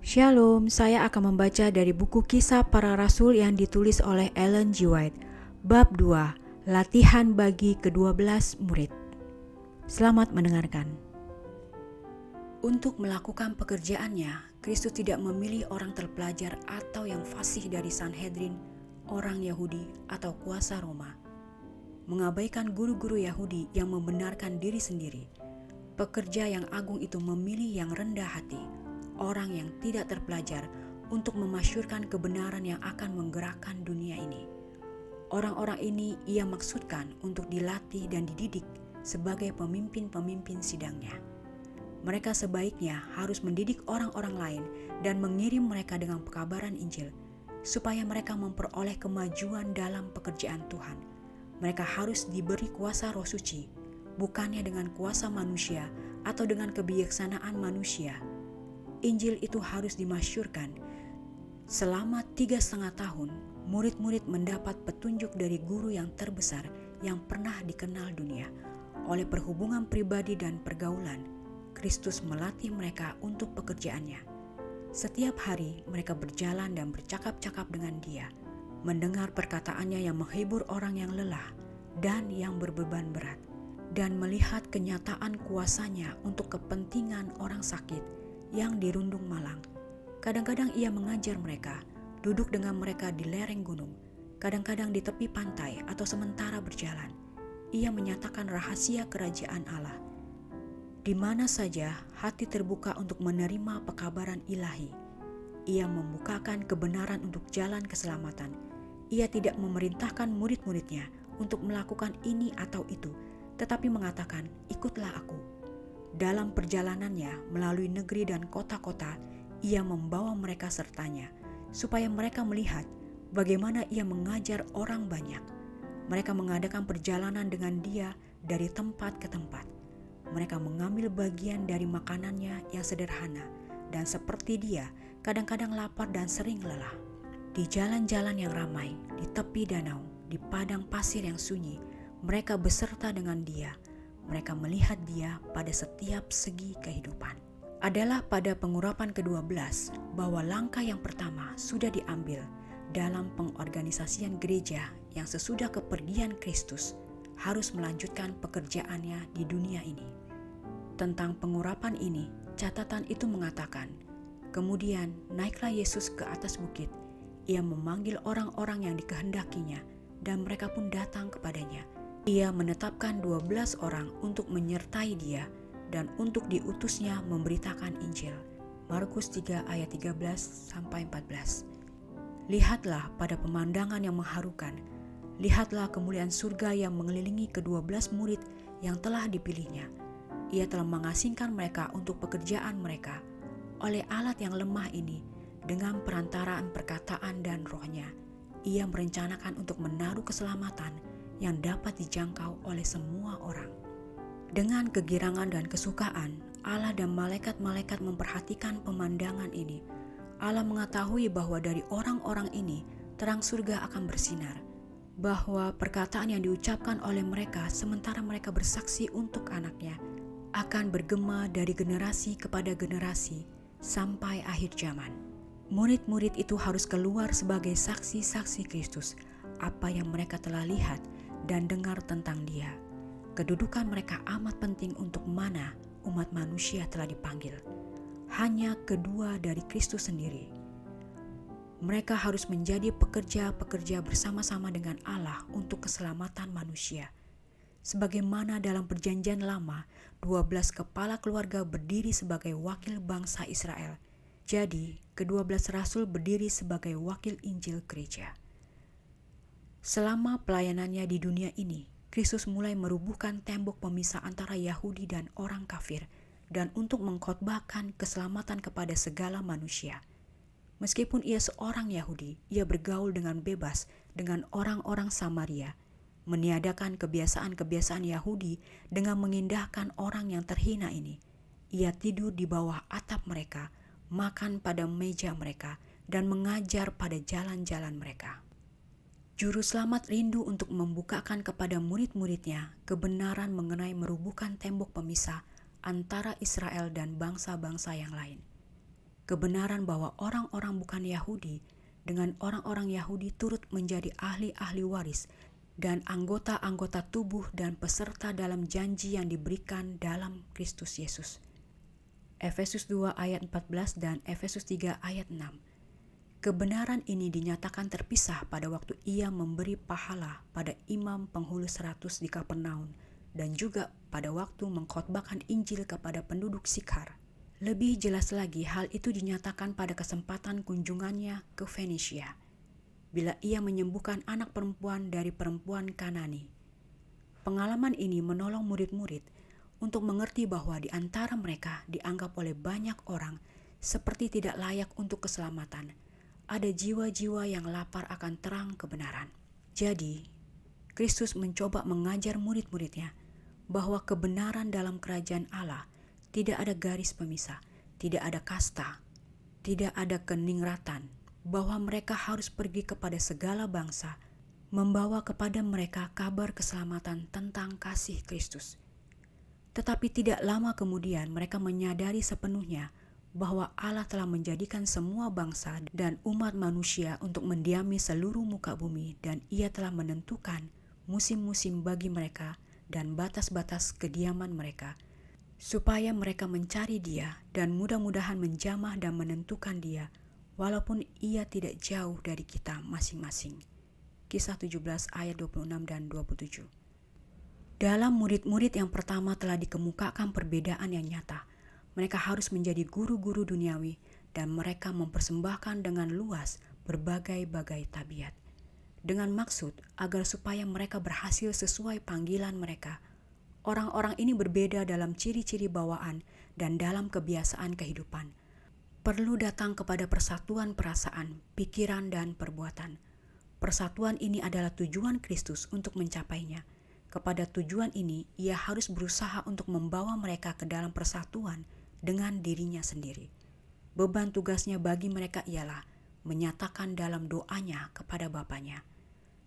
Shalom, saya akan membaca dari buku Kisah Para Rasul yang ditulis oleh Ellen G. White. Bab 2, Latihan bagi ke-12 murid. Selamat mendengarkan. Untuk melakukan pekerjaannya, Kristus tidak memilih orang terpelajar atau yang fasih dari Sanhedrin, orang Yahudi atau kuasa Roma. Mengabaikan guru-guru Yahudi yang membenarkan diri sendiri, pekerja yang agung itu memilih yang rendah hati, orang yang tidak terpelajar untuk memasyurkan kebenaran yang akan menggerakkan dunia ini. Orang-orang ini ia maksudkan untuk dilatih dan dididik sebagai pemimpin-pemimpin sidangnya. Mereka sebaiknya harus mendidik orang-orang lain dan mengirim mereka dengan pekabaran Injil, supaya mereka memperoleh kemajuan dalam pekerjaan Tuhan. Mereka harus diberi kuasa Roh Suci, bukannya dengan kuasa manusia atau dengan kebijaksanaan manusia. Injil itu harus dimasyurkan. Selama 3,5 tahun, murid-murid mendapat petunjuk dari guru yang terbesar yang pernah dikenal dunia. Oleh perhubungan pribadi dan pergaulan, Kristus melatih mereka untuk pekerjaannya. Setiap hari mereka berjalan dan bercakap-cakap dengan Dia, mendengar perkataannya yang menghibur orang yang lelah dan yang berbeban berat, dan melihat kenyataan kuasanya untuk kepentingan orang sakit yang dirundung malang. Kadang-kadang ia mengajar mereka, duduk dengan mereka di lereng gunung, kadang-kadang di tepi pantai atau sementara berjalan. Ia menyatakan rahasia kerajaan Allah. Di mana saja hati terbuka untuk menerima pekabaran ilahi, ia membukakan kebenaran untuk jalan keselamatan. Ia tidak memerintahkan murid-muridnya untuk melakukan ini atau itu, tetapi mengatakan, "Ikutlah aku." Dalam perjalanannya melalui negeri dan kota-kota, ia membawa mereka sertanya, supaya mereka melihat bagaimana ia mengajar orang banyak. Mereka mengadakan perjalanan dengan dia dari tempat ke tempat. Mereka mengambil bagian dari makanannya yang sederhana, dan seperti dia, kadang-kadang lapar dan sering lelah. Di jalan-jalan yang ramai, di tepi danau, di padang pasir yang sunyi, mereka beserta dengan dia. Mereka melihat dia pada setiap segi kehidupan. Adalah pada pengurapan ke-12 bahwa langkah yang pertama sudah diambil dalam pengorganisasian gereja yang sesudah kepergian Kristus harus melanjutkan pekerjaannya di dunia ini. Tentang pengurapan ini, catatan itu mengatakan, kemudian naiklah Yesus ke atas bukit. Ia memanggil orang-orang yang dikehendakinya, dan mereka pun datang kepadanya. Ia menetapkan 12 orang untuk menyertai dia dan untuk diutusnya memberitakan Injil. Markus 3 ayat 13-14. Lihatlah pada pemandangan yang mengharukan. Lihatlah kemuliaan surga yang mengelilingi ke-12 murid yang telah dipilihnya. Ia telah mengasingkan mereka untuk pekerjaan mereka. Oleh alat yang lemah ini, dengan perantaraan perkataan dan rohnya, ia merencanakan untuk menaruh keselamatan yang dapat dijangkau oleh semua orang. Dengan kegirangan dan kesukaan, Allah dan malaikat-malaikat memperhatikan pemandangan ini. Allah mengetahui bahwa dari orang-orang ini terang surga akan bersinar, bahwa perkataan yang diucapkan oleh mereka sementara mereka bersaksi untuk anaknya akan bergema dari generasi kepada generasi sampai akhir zaman. Murid-murid itu harus keluar sebagai saksi-saksi Kristus, apa yang mereka telah lihat dan dengar tentang dia. Kedudukan mereka amat penting untuk mana umat manusia telah dipanggil. Hanya kedua dari Kristus sendiri. Mereka harus menjadi pekerja-pekerja bersama-sama dengan Allah untuk keselamatan manusia. Sebagaimana dalam perjanjian lama, 12 kepala keluarga berdiri sebagai wakil bangsa Israel. Jadi, ke-12 rasul berdiri sebagai wakil Injil gereja. Selama pelayanannya di dunia ini, Kristus mulai merubuhkan tembok pemisah antara Yahudi dan orang kafir, dan untuk mengkhotbahkan keselamatan kepada segala manusia. Meskipun ia seorang Yahudi, ia bergaul dengan bebas dengan orang-orang Samaria, meniadakan kebiasaan-kebiasaan Yahudi dengan mengindahkan orang yang terhina ini. Ia tidur di bawah atap mereka, makan pada meja mereka, dan mengajar pada jalan-jalan mereka. Juru selamat rindu untuk membukakan kepada murid-muridnya kebenaran mengenai merubuhkan tembok pemisah antara Israel dan bangsa-bangsa yang lain. Kebenaran bahwa orang-orang bukan Yahudi dengan orang-orang Yahudi turut menjadi ahli-ahli waris dan anggota-anggota tubuh dan peserta dalam janji yang diberikan dalam Kristus Yesus. Efesus 2 ayat 14 dan Efesus 3 ayat 6. Kebenaran ini dinyatakan terpisah pada waktu ia memberi pahala pada imam penghulu 100 di Kapernaum dan juga pada waktu mengkhotbahkan Injil kepada penduduk Sikhar. Lebih jelas lagi hal itu dinyatakan pada kesempatan kunjungannya ke Fenisia, bila ia menyembuhkan anak perempuan dari perempuan Kanani. Pengalaman ini menolong murid-murid untuk mengerti bahwa di antara mereka dianggap oleh banyak orang seperti tidak layak untuk keselamatan. Ada jiwa-jiwa yang lapar akan terang kebenaran. Jadi, Kristus mencoba mengajar murid-muridnya bahwa kebenaran dalam kerajaan Allah tidak ada garis pemisah, tidak ada kasta, tidak ada keningratan, bahwa mereka harus pergi kepada segala bangsa, membawa kepada mereka kabar keselamatan tentang kasih Kristus. Tetapi tidak lama kemudian mereka menyadari sepenuhnya bahwa Allah telah menjadikan semua bangsa dan umat manusia untuk mendiami seluruh muka bumi, dan ia telah menentukan musim-musim bagi mereka dan batas-batas kediaman mereka, supaya mereka mencari Dia dan mudah-mudahan menjamah dan menentukan Dia, walaupun ia tidak jauh dari kita masing-masing. Kisah 17 ayat 26 dan 27. Dalam murid-murid yang pertama telah dikemukakan perbedaan yang nyata. Mereka harus menjadi guru-guru duniawi dan mereka mempersembahkan dengan luas berbagai-bagai tabiat. Dengan maksud agar supaya mereka berhasil sesuai panggilan mereka. Orang-orang ini berbeda dalam ciri-ciri bawaan dan dalam kebiasaan kehidupan. Perlu datang kepada persatuan perasaan, pikiran, dan perbuatan. Persatuan ini adalah tujuan Kristus untuk mencapainya. Kepada tujuan ini, ia harus berusaha untuk membawa mereka ke dalam persatuan dengan dirinya sendiri. Beban tugasnya bagi mereka ialah menyatakan dalam doanya kepada Bapanya,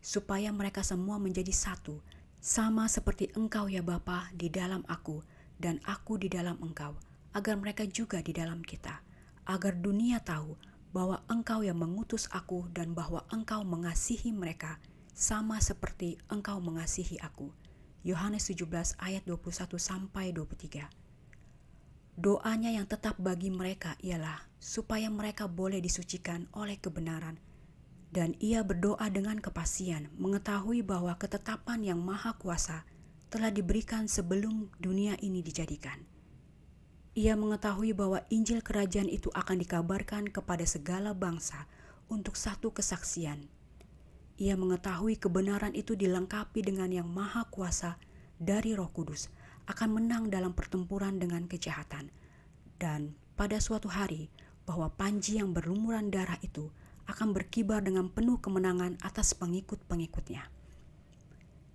supaya mereka semua menjadi satu, sama seperti Engkau ya Bapa di dalam aku dan aku di dalam Engkau, agar mereka juga di dalam kita, agar dunia tahu bahwa Engkau yang mengutus aku dan bahwa Engkau mengasihi mereka sama seperti Engkau mengasihi aku. Yohanes 17 ayat 21 sampai 23. Doanya yang tetap bagi mereka ialah supaya mereka boleh disucikan oleh kebenaran. Dan ia berdoa dengan kepastian, mengetahui bahwa ketetapan yang maha kuasa telah diberikan sebelum dunia ini dijadikan. Ia mengetahui bahwa Injil kerajaan itu akan dikabarkan kepada segala bangsa untuk satu kesaksian. Ia mengetahui kebenaran itu dilengkapi dengan yang maha kuasa dari Roh Kudus, akan menang dalam pertempuran dengan kejahatan. Dan pada suatu hari bahwa panji yang berlumuran darah itu akan berkibar dengan penuh kemenangan atas pengikut-pengikutnya.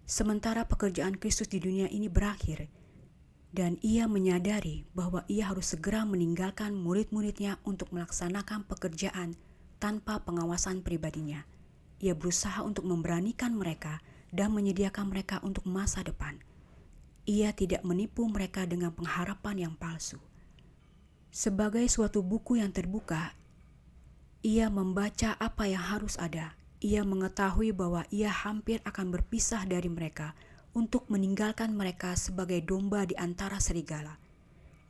Sementara pekerjaan Kristus di dunia ini berakhir, dan ia menyadari bahwa ia harus segera meninggalkan murid-muridnya untuk melaksanakan pekerjaan tanpa pengawasan pribadinya. Ia berusaha untuk memberanikan mereka dan menyediakan mereka untuk masa depan. Ia tidak menipu mereka dengan pengharapan yang palsu. Sebagai suatu buku yang terbuka, ia membaca apa yang harus ada. Ia mengetahui bahwa ia hampir akan berpisah dari mereka untuk meninggalkan mereka sebagai domba di antara serigala.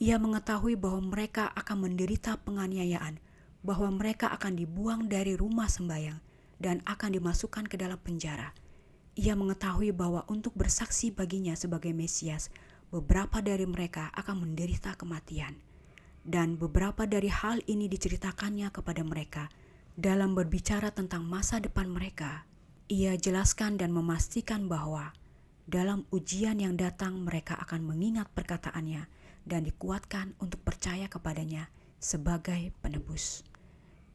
Ia mengetahui bahwa mereka akan menderita penganiayaan, bahwa mereka akan dibuang dari rumah sembahyang dan akan dimasukkan ke dalam penjara. Ia mengetahui bahwa untuk bersaksi baginya sebagai Mesias, beberapa dari mereka akan menderita kematian. Dan beberapa dari hal ini diceritakannya kepada mereka dalam berbicara tentang masa depan mereka. Ia jelaskan dan memastikan bahwa dalam ujian yang datang mereka akan mengingat perkataannya dan dikuatkan untuk percaya kepadanya sebagai penebus.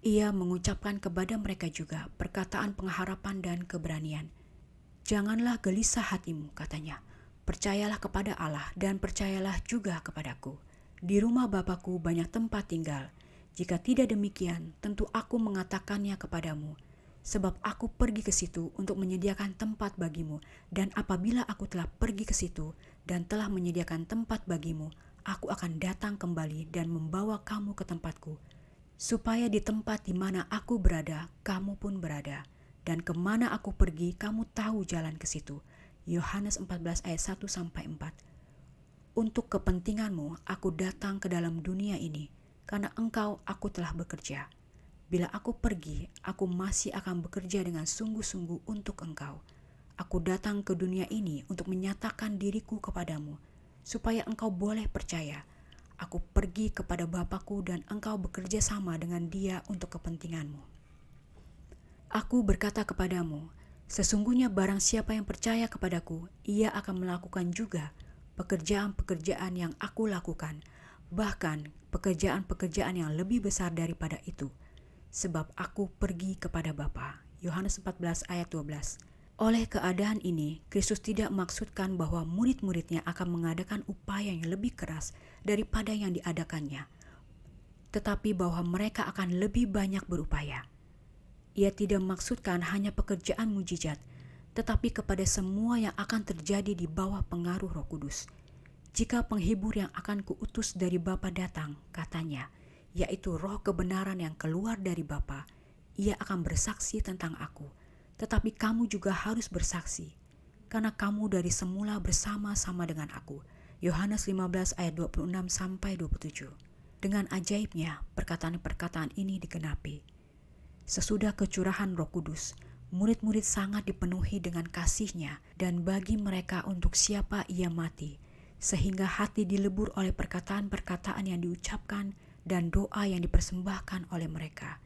Ia mengucapkan kepada mereka juga perkataan pengharapan dan keberanian. Janganlah gelisah hatimu, katanya. Percayalah kepada Allah dan percayalah juga kepadaku. Di rumah Bapakku banyak tempat tinggal. Jika tidak demikian, tentu aku mengatakannya kepadamu. Sebab aku pergi ke situ untuk menyediakan tempat bagimu, dan apabila aku telah pergi ke situ dan telah menyediakan tempat bagimu, aku akan datang kembali dan membawa kamu ke tempatku, supaya di tempat di mana aku berada, kamu pun berada. Dan kemana aku pergi, kamu tahu jalan ke situ. Yohanes 14 ayat 1-4. Untuk kepentinganmu, aku datang ke dalam dunia ini, karena engkau aku telah bekerja. Bila aku pergi, aku masih akan bekerja dengan sungguh-sungguh untuk engkau. Aku datang ke dunia ini untuk menyatakan diriku kepadamu, supaya engkau boleh percaya. Aku pergi kepada Bapakku dan engkau bekerja sama dengan Dia untuk kepentinganmu. Aku berkata kepadamu, sesungguhnya barang siapa yang percaya kepadaku, ia akan melakukan juga pekerjaan-pekerjaan yang aku lakukan, bahkan pekerjaan-pekerjaan yang lebih besar daripada itu. Sebab aku pergi kepada Bapa. Yohanes 14 ayat 12. Oleh keadaan ini, Kristus tidak maksudkan bahwa murid-muridnya akan mengadakan upaya yang lebih keras daripada yang diadakannya, tetapi bahwa mereka akan lebih banyak berupaya. Ia tidak maksudkan hanya pekerjaan mujizat, tetapi kepada semua yang akan terjadi di bawah pengaruh Roh Kudus. Jika penghibur yang akan kuutus dari Bapa datang, katanya, yaitu roh kebenaran yang keluar dari Bapa, ia akan bersaksi tentang aku. Tetapi kamu juga harus bersaksi, karena kamu dari semula bersama-sama dengan aku. Yohanes 15 ayat 26-27. Dengan ajaibnya, perkataan-perkataan ini digenapi. Sesudah kecurahan Roh Kudus, murid-murid sangat dipenuhi dengan kasih-Nya, dan bagi mereka untuk siapa ia mati, sehingga hati dilebur oleh perkataan-perkataan yang diucapkan dan doa yang dipersembahkan oleh mereka.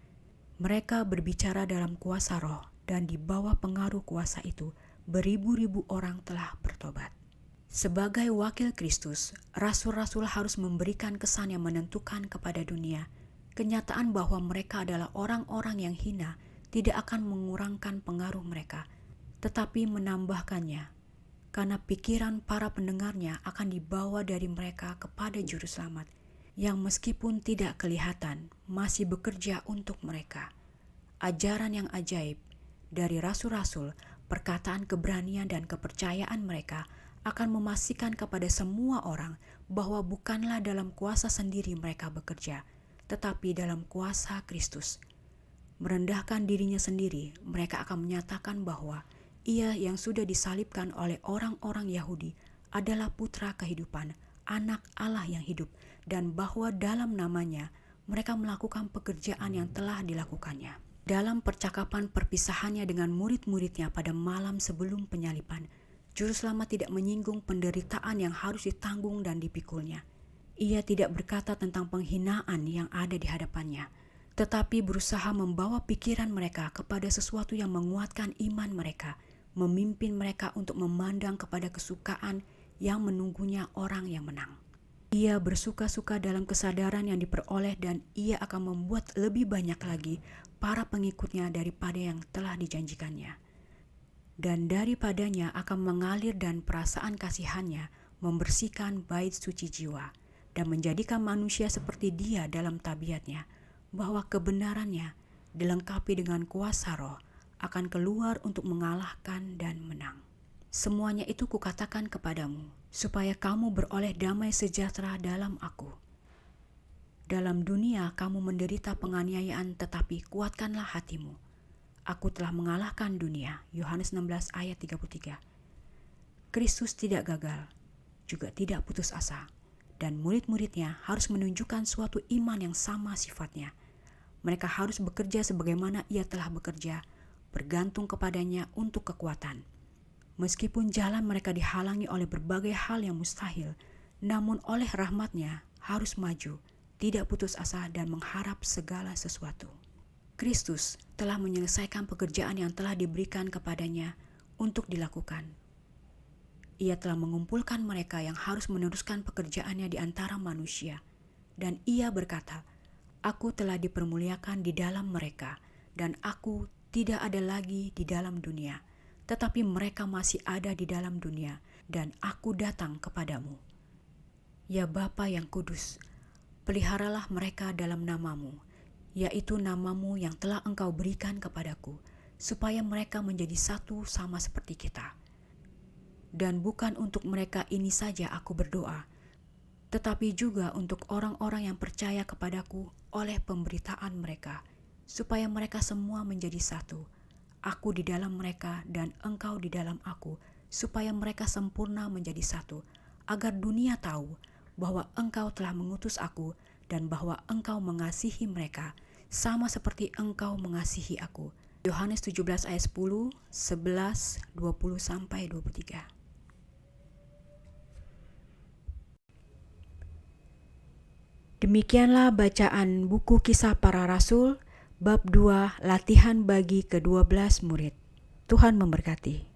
Mereka berbicara dalam kuasa Roh, dan di bawah pengaruh kuasa itu, beribu-ribu orang telah bertobat. Sebagai wakil Kristus, rasul-rasul harus memberikan kesan yang menentukan kepada dunia. Kenyataan bahwa mereka adalah orang-orang yang hina tidak akan mengurangkan pengaruh mereka, tetapi menambahkannya, karena pikiran para pendengarnya akan dibawa dari mereka kepada Juru Selamat, yang meskipun tidak kelihatan, masih bekerja untuk mereka. Ajaran yang ajaib dari rasul-rasul, perkataan keberanian dan kepercayaan mereka akan memastikan kepada semua orang bahwa bukanlah dalam kuasa sendiri mereka bekerja, tetapi dalam kuasa Kristus. Merendahkan dirinya sendiri, mereka akan menyatakan bahwa Ia yang sudah disalibkan oleh orang-orang Yahudi adalah putra kehidupan, anak Allah yang hidup, dan bahwa dalam namanya mereka melakukan pekerjaan yang telah dilakukannya. Dalam percakapan perpisahannya dengan murid-muridnya pada malam sebelum penyaliban, Juru Selamat tidak menyinggung penderitaan yang harus ditanggung dan dipikulnya. Ia tidak berkata tentang penghinaan yang ada di hadapannya, tetapi berusaha membawa pikiran mereka kepada sesuatu yang menguatkan iman mereka, memimpin mereka untuk memandang kepada kesukaan yang menunggunya orang yang menang. Ia bersuka-suka dalam kesadaran yang diperoleh dan ia akan membuat lebih banyak lagi para pengikutnya daripada yang telah dijanjikannya. Dan daripadanya akan mengalir dan perasaan kasihannya membersihkan bait suci jiwa dan menjadikan manusia seperti Dia dalam tabiatnya, bahwa kebenarannya dilengkapi dengan kuasa Roh akan keluar untuk mengalahkan dan menang. Semuanya itu kukatakan kepadamu, supaya kamu beroleh damai sejahtera dalam aku. Dalam dunia kamu menderita penganiayaan, tetapi kuatkanlah hatimu. Aku telah mengalahkan dunia. Yohanes 16 ayat 33. Kristus tidak gagal, juga tidak putus asa, dan murid-muridnya harus menunjukkan suatu iman yang sama sifatnya. Mereka harus bekerja sebagaimana Ia telah bekerja, bergantung kepadanya untuk kekuatan. Meskipun jalan mereka dihalangi oleh berbagai hal yang mustahil, namun oleh rahmat-Nya harus maju, tidak putus asa dan mengharap segala sesuatu. Kristus telah menyelesaikan pekerjaan yang telah diberikan kepadanya untuk dilakukan. Ia telah mengumpulkan mereka yang harus meneruskan pekerjaannya di antara manusia. Dan Ia berkata, Aku telah dipermuliakan di dalam mereka, dan aku tidak ada lagi di dalam dunia, tetapi mereka masih ada di dalam dunia, dan aku datang kepadamu. Ya Bapa yang kudus, peliharalah mereka dalam namamu, yaitu namamu yang telah Engkau berikan kepadaku, supaya mereka menjadi satu sama seperti kita. Dan bukan untuk mereka ini saja aku berdoa, tetapi juga untuk orang-orang yang percaya kepadaku oleh pemberitaan mereka, supaya mereka semua menjadi satu, aku di dalam mereka dan engkau di dalam aku, supaya mereka sempurna menjadi satu, agar dunia tahu bahwa engkau telah mengutus aku dan bahwa engkau mengasihi mereka, sama seperti engkau mengasihi aku. Yohanes 17 ayat 10, 11, 20-23. Demikianlah bacaan buku Kisah Para Rasul, bab 2, latihan bagi ke-12 murid. Tuhan memberkati.